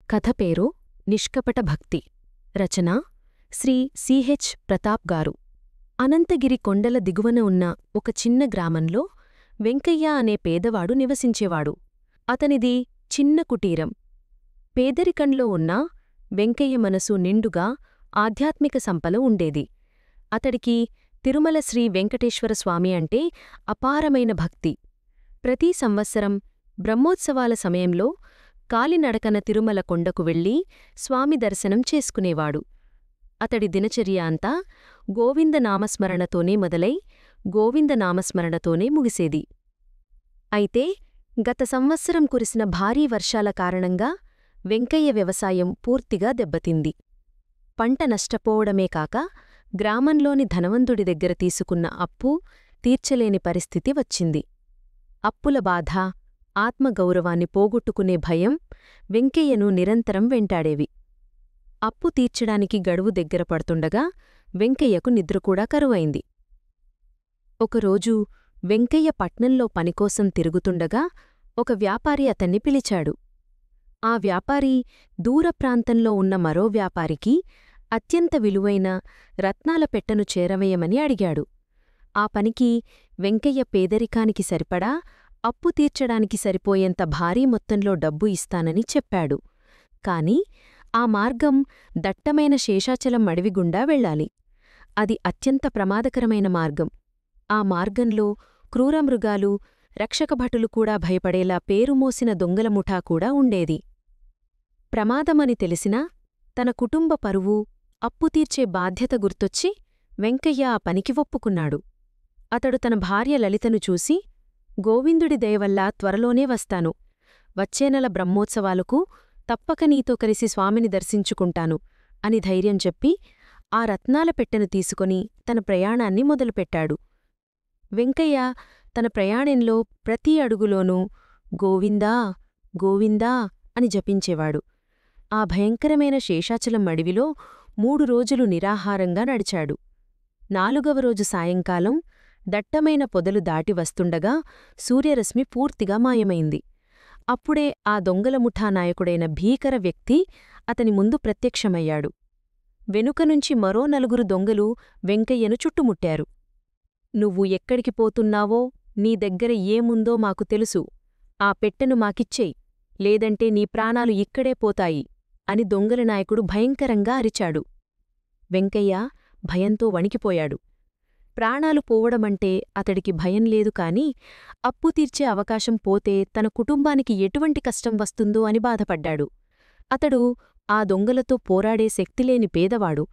కథ పేరు నిష్కపట భక్తి. రచన శ్రీ సిహెచ్ ప్రతాప్ గారు. అనంతగిరి కొండల దిగువన ఉన్న ఒక చిన్న గ్రామంలో వెంకయ్య అనే పేదవాడు నివసించేవాడు. అతనిది చిన్న కుటీరం. పేదరికంలో ఉన్నా వెంకయ్య మనసు నిండుగా ఆధ్యాత్మిక సంపల ఉండేది. అతడికి తిరుమల శ్రీ వెంకటేశ్వరస్వామి అంటే అపారమైన భక్తి. ప్రతి సంవత్సరం బ్రహ్మోత్సవాల సమయంలో కాలినడకన తిరుమల కొండకు వెళ్లి స్వామి దర్శనం చేసుకునేవాడు. అతడి దినచర్య అంతా గోవిందనామస్మరణతోనే మొదలై గోవిందనామస్మరణతోనే ముగిసేది. అయితే గత సంవత్సరం కురిసిన భారీ వర్షాల కారణంగా వెంకయ్య వ్యవసాయం పూర్తిగా దెబ్బతింది. పంట నష్టపోవడమే కాక గ్రామంలోని ధనవంతుడి దగ్గర తీసుకున్న అప్పు తీర్చలేని పరిస్థితి వచ్చింది. అప్పుల బాధ, ఆత్మగౌరవాన్ని పోగొట్టుకునే భయం వెంకయ్యను నిరంతరం వెంటాడేవి. అప్పు తీర్చడానికి గడువు దగ్గర పడుతుండగా వెంకయ్యకు నిద్రకూడా కరువైంది. ఒకరోజు వెంకయ్య పట్నంలో పనికోసం తిరుగుతుండగా ఒక వ్యాపారి అతన్ని పిలిచాడు. ఆ వ్యాపారి దూరప్రాంతంలో ఉన్న మరో వ్యాపారికి అత్యంత విలువైన రత్నాల పెట్టెను చేరవేయమని అడిగాడు. ఆ పనికి వెంకయ్య పేదరికానికి సరిపడా అప్పు తీర్చడానికి సరిపోయేంత భారీ మొత్తంలో డబ్బు ఇస్తానని చెప్పాడు. కాని ఆ మార్గం దట్టమైన శేషాచలం అడవిగుండా వెళ్ళాలి. అది అత్యంత ప్రమాదకరమైన మార్గం. ఆ మార్గంలో క్రూరమృగాలు, రక్షకభటులు కూడా భయపడేలా పేరుమోసిన దొంగల ముఠా కూడా ఉండేది. ప్రమాదమని తెలిసినా తన కుటుంబ పరువు, అప్పు తీర్చే బాధ్యత గుర్తొచ్చి వెంకయ్య ఆ పనికి ఒప్పుకున్నాడు. అతడు తన భార్య లలితను చూసి, గోవిందుడి దయవల్ల త్వరలోనే వస్తాను. వచ్చే నెల బ్రహ్మోత్సవాలకు తప్పక నీతో కలిసి స్వామిని దర్శించుకుంటాను అని ధైర్యం చెప్పి ఆ రత్నాల పెట్టెను తీసుకొని తన ప్రయాణాన్ని మొదలుపెట్టాడు. వెంకయ్య తన ప్రయాణంలో ప్రతి అడుగులోనూ గోవిందా గోవిందా అని జపించేవాడు. ఆ భయంకరమైన శేషాచలం అడవిలో 3 రోజులు నిరాహారంగా నడిచాడు. 4వ రోజు సాయంకాలం దట్టమైన పొదలు దాటి వస్తుండగా సూర్యరశ్మి పూర్తిగా మాయమైంది. అప్పుడే ఆ దొంగల ముఠా నాయకుడైన భీకర వ్యక్తి అతని ముందు ప్రత్యక్షమయ్యాడు. వెనుకనుంచి మరో 4 దొంగలు వెంకయ్యను చుట్టుముట్టారు. నువ్వు ఎక్కడికి పోతున్నావో, నీ దగ్గర ఏముందో మాకు తెలుసు. ఆ పెట్టెను మాకిచ్చేయ్, లేదంటే నీ ప్రాణాలు ఇక్కడే పోతాయి అని దొంగల నాయకుడు భయంకరంగా అరిచాడు. వెంకయ్య భయంతో వణికిపోయాడు. ప్రాణాలు పోవడమంటే అతడికి భయం లేదు కాని అప్పు తీర్చే అవకాశం పోతే తన కుటుంబానికి ఎటువంటి కష్టం వస్తుందో అని బాధపడ్డాడు. అతడు ఆ దొంగలతో పోరాడే శక్తిలేని పేదవాడు.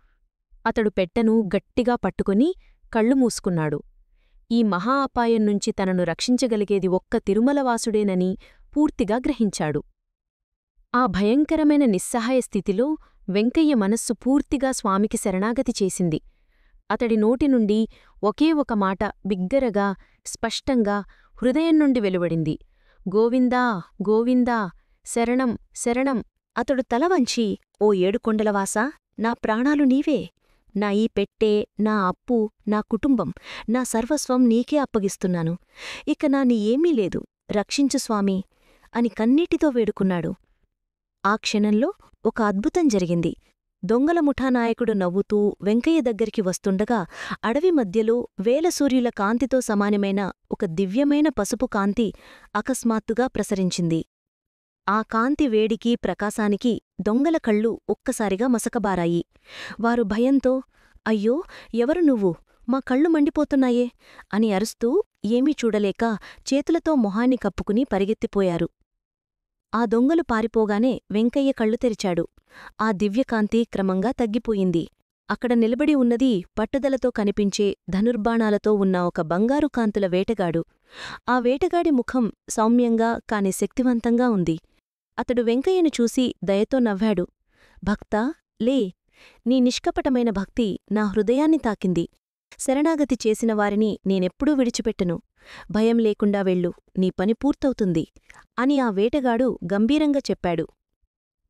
అతడు పెట్టెను గట్టిగా పట్టుకుని కళ్ళు మూసుకున్నాడు. ఈ మహా అపాయం నుంచి తనను రక్షించగలిగేది ఒక్క తిరుమలవాసుడేనని పూర్తిగా గ్రహించాడు. ఆ భయంకరమైన నిస్సహాయ స్థితిలో వెంకయ్య మనస్సు పూర్తిగా స్వామికి శరణాగతి చేసింది. అతడి నోటి నుండి ఒకే ఒక మాట బిగ్గరగా, స్పష్టంగా హృదయం నుండి వెలువడింది. గోవిందా గోవిందా, శరణం శరణం. అతడు తలవంచి, ఓ ఏడుకొండలవాసా, నా ప్రాణాలు నీవే. నా ఈ పెట్టె, నా అప్పు, నా కుటుంబం, నా సర్వస్వం నీకే అప్పగిస్తున్నాను. ఇక నా నీ ఏమీ లేదు, రక్షించు స్వామీ అని కన్నీటితో వేడుకున్నాడు. ఆ క్షణంలో ఒక అద్భుతం జరిగింది. దొంగల ముఠానాయకుడు నవ్వుతూ వెంకయ్య దగ్గరికి వస్తుండగా అడవి మధ్యలో వేల సూర్యుల కాంతితో సమానమైన ఒక దివ్యమైన పసుపు కాంతి అకస్మాత్తుగా ప్రసరించింది. ఆ కాంతి వేడికి, ప్రకాశానికి దొంగల కళ్ళు ఒక్కసారిగా మసకబారాయి. వారు భయంతో, అయ్యో, ఎవరు నువ్వు, మా కళ్ళు మండిపోతున్నాయే అని అరుస్తూ ఏమీ చూడలేక చేతులతో మొహాన్ని కప్పుకుని పరిగెత్తిపోయారు. ఆ దొంగలు పారిపోగానే వెంకయ్య కళ్ళు తెరిచాడు. ఆ దివ్యకాంతి క్రమంగా తగ్గిపోయింది. అక్కడ నిలబడి ఉన్నది పట్టుదలతో కనిపించే ధనుర్బాణాలతో ఉన్న ఒక బంగారు కాంతుల వేటగాడు. ఆ వేటగాడి ముఖం సౌమ్యంగా కాని శక్తివంతంగా ఉంది. అతడు వెంకయ్యను చూసి దయతో నవ్వాడు. భక్తా, లే, నీ నిష్కపటమైన భక్తి నా హృదయాన్ని తాకింది. శరణాగతి చేసిన వారిని నేనెప్పుడూ విడిచిపెట్టను. భయం లేకుండా వెళ్ళు, నీ పని పూర్తవుతుంది అని ఆ వేటగాడు గంభీరంగా చెప్పాడు.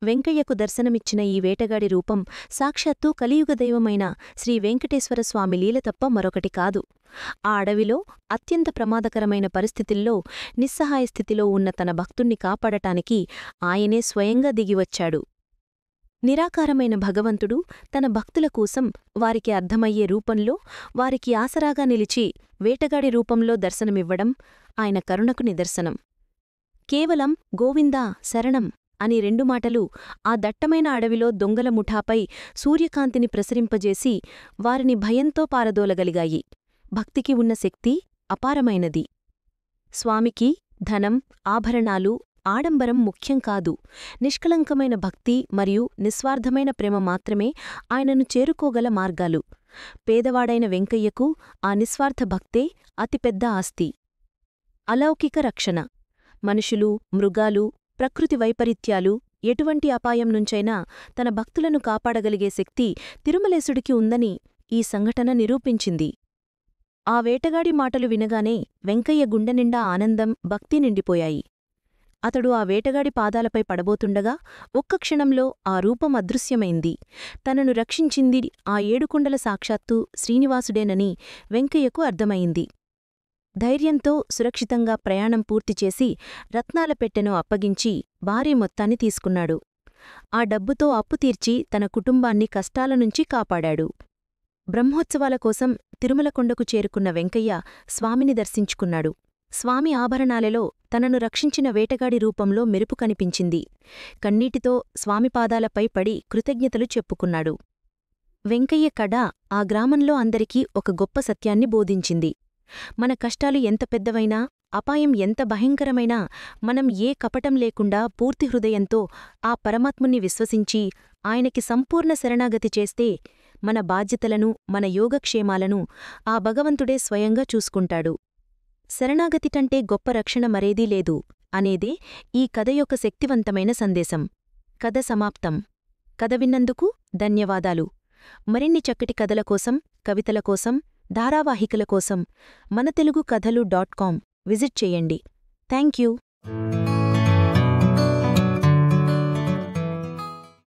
వెంకయ్యకు దర్శనమిచ్చిన ఈ వేటగాడి రూపం సాక్షాత్తూ కలియుగ దైవమైన శ్రీ వెంకటేశ్వరస్వామి లీల తప్ప మరొకటి కాదు. ఆ అడవిలో అత్యంత ప్రమాదకరమైన పరిస్థితుల్లో నిస్సహాయ స్థితిలో ఉన్న తన భక్తుణ్ణి కాపాడటానికి ఆయనే స్వయంగా దిగివచ్చాడు. నిరాకారమైన భగవంతుడు తన భక్తుల కోసం వారికి అర్థమయ్యే రూపంలో వారికి ఆసరాగా నిలిచి వేటగాడి రూపంలో దర్శనమివ్వడం ఆయన కరుణకు నిదర్శనం. కేవలం గోవిందా శరణం అని 2 మాటలు ఆ దట్టమైన అడవిలో దొంగల ముఠాపై సూర్యకాంతిని ప్రసరింపజేసి వారిని భయంతో పారదోలగలిగాయి. భక్తికి ఉన్న శక్తి అపారమైనది. స్వామికి ధనం, ఆభరణాలు, ఆడంబరం ముఖ్యం కాదు. నిష్కళంకమైన భక్తి మరియు నిస్వార్థమైన ప్రేమ మాత్రమే ఆయనను చేరుకోగల మార్గాలు. పేదవాడైన వెంకయ్యకు ఆ నిస్వార్థ భక్తే అతిపెద్ద ఆస్తి. అలౌకిక రక్షణ. మనుషులు, మృగాలు, ప్రకృతి వైపరీత్యాలు ఎటువంటి అపాయం నుంచైనా తన భక్తులను కాపాడగలిగే శక్తి తిరుమలేశుడికి ఉందని ఈ సంఘటన నిరూపించింది. ఆ వేటగాడి మాటలు వినగానే వెంకయ్య గుండెనిండా ఆనందం, భక్తి నిండిపోయాయి. అతడు ఆ వేటగాడి పాదాలపై పడబోతుండగా ఒక్క క్షణంలో ఆ రూపం అదృశ్యమైంది. తనను రక్షించింది ఆ ఏడుకొండల సాక్షాత్తు శ్రీనివాసుడేనని వెంకయ్యకు అర్థమయింది. ధైర్యంతో సురక్షితంగా ప్రయాణం పూర్తిచేసి రత్నాల పెట్టెను అప్పగించి భారీ మొత్తాన్ని తీసుకున్నాడు. ఆ డబ్బుతో అప్పు తీర్చి తన కుటుంబాన్ని కష్టాల నుంచి కాపాడాడు. బ్రహ్మోత్సవాల కోసం తిరుమలకొండకు చేరుకున్న వెంకయ్య స్వామిని దర్శించుకున్నాడు. స్వామి ఆభరణాలలో తనను రక్షించిన వేటగాడి రూపంలో మెరుపు కనిపించింది. కన్నీటితో స్వామి పాదాలపై పడి కృతజ్ఞతలు చెప్పుకున్నాడు. వెంకయ్య కథ ఆ గ్రామంలో అందరికీ ఒక గొప్ప సత్యాన్ని బోధించింది. మన కష్టాలు ఎంత పెద్దవైనా, అపాయం ఎంత భయంకరమైనా మనం ఏ కపటం లేకుండా పూర్తి హృదయంతో ఆ పరమాత్ముని విశ్వసించి ఆయనకి సంపూర్ణ శరణాగతి చేస్తే మన బాధ్యతలను, మన యోగక్షేమాలను ఆ భగవంతుడే స్వయంగా చూసుకుంటాడు. శరణాగతిటంటే గొప్ప రక్షణ మరేదీ లేదు అనేదే ఈ కథ యొక్క శక్తివంతమైన సందేశం. కథ సమాప్తం. కథ విన్నందుకు ధన్యవాదాలు. మరిన్ని చక్కటి కథల కోసం, కవితల కోసం, ధారావాహికల కోసం మన తెలుగు కథలు.com విజిట్ చేయండి. Thank you.